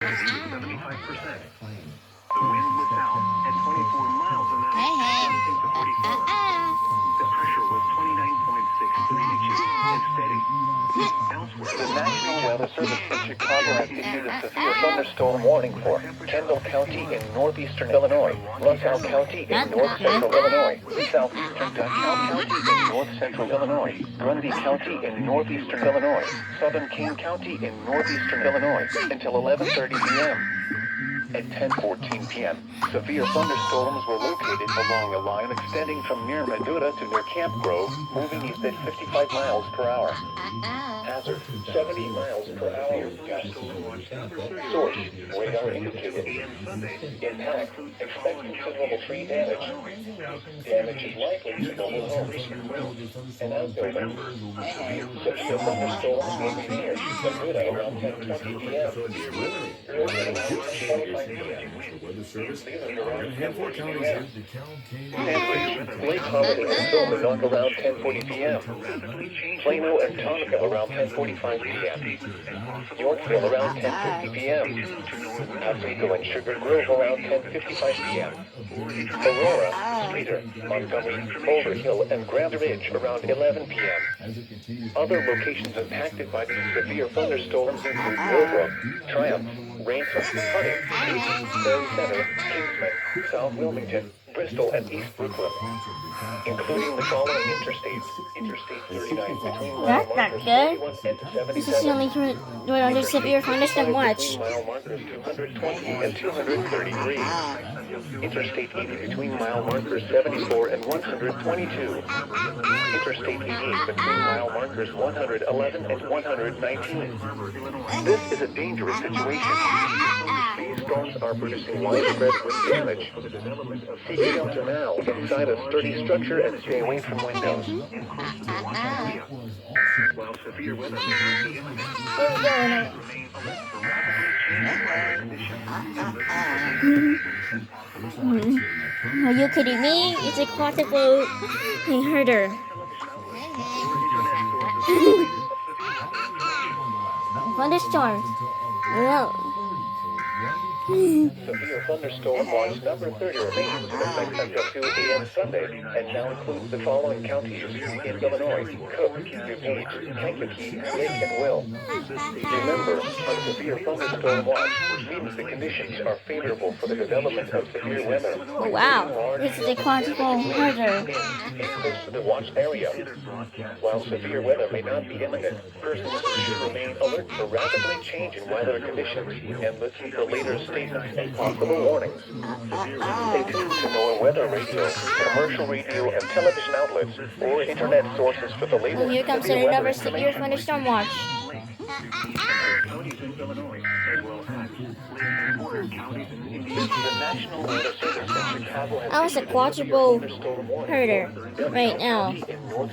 75%. The wind was south at 24 miles an hour, gusting to 44. The pressure was 29.63 inches and steady. Elsewhere, The National Weather Service in Chicago has issued a severe thunderstorm warning for Kendall County in northeastern Illinois, Russell County in north-central Illinois, southeastern DeKalb County in north-central Illinois, Grundy County in northeastern Illinois, southern King County in northeastern Illinois, until 11:30 p.m. At 10:14 p.m., severe thunderstorms were located along a line extending from near Medulla to near Camp Grove, moving east at 55 miles per hour. Hazard, 70 miles per hour. Source, radar indicated. Impact, expect considerable tree damage. Damage is likely to mobile homes and outbuildings. Severe thunderstorms will be near Medulla around 10:20 p.m. Lake Holiday and Silvernock around 10:40 p.m. Plano and Tonka around 10:45 p.m. Yorkville around 10:50 p.m. Oswego and Sugar Grove around 10:55 p.m. Aurora, Streeter, Montgomery, Boulder Hill, and Grand Ridge around 11 p.m. Other locations impacted by these severe thunderstorms include Millbrook, Triumph, Rainford, Hunting, Prairie Center, Kingsman, South Wilmington, Bristol, and East Brooklyn, including the following interstates. Interstate 39 between That's not good. and 77. This is the only one under severe thunderstorm watch. Mile markers 220 and 233. Interstate 80 between mile markers 74 and 122. Interstate 88 between mile markers 111 and 119. This is a dangerous situation. These storms are producing widespread wind damage. Seek shelter now inside a sturdy structure and stay away from windows. While severe weather may be imminent, Are you kidding me? It's a quadruple herder. Thunderstorm. Well. severe thunderstorm watch number 30 remains in effect until 2 a.m. Sunday, and now includes the following counties in Illinois: Cook, DuPage, Kankakee, Lake, and Will. Remember, a severe thunderstorm watch means the conditions are favorable for the development of severe weather. Oh, wow. This is a quadruple herder. Close to the watch area. While severe weather may not be imminent, persons should remain alert for rapidly changing weather conditions and listen for later statements and possible warnings. Stay tuned to NOAA Weather Radio, commercial radio and television outlets, or internet sources for the latest Well, here comes another severe thunderstorm watch. The National Weather Service in Chicago has I was a issued quadruple thunderstorm warning herder for right now. in North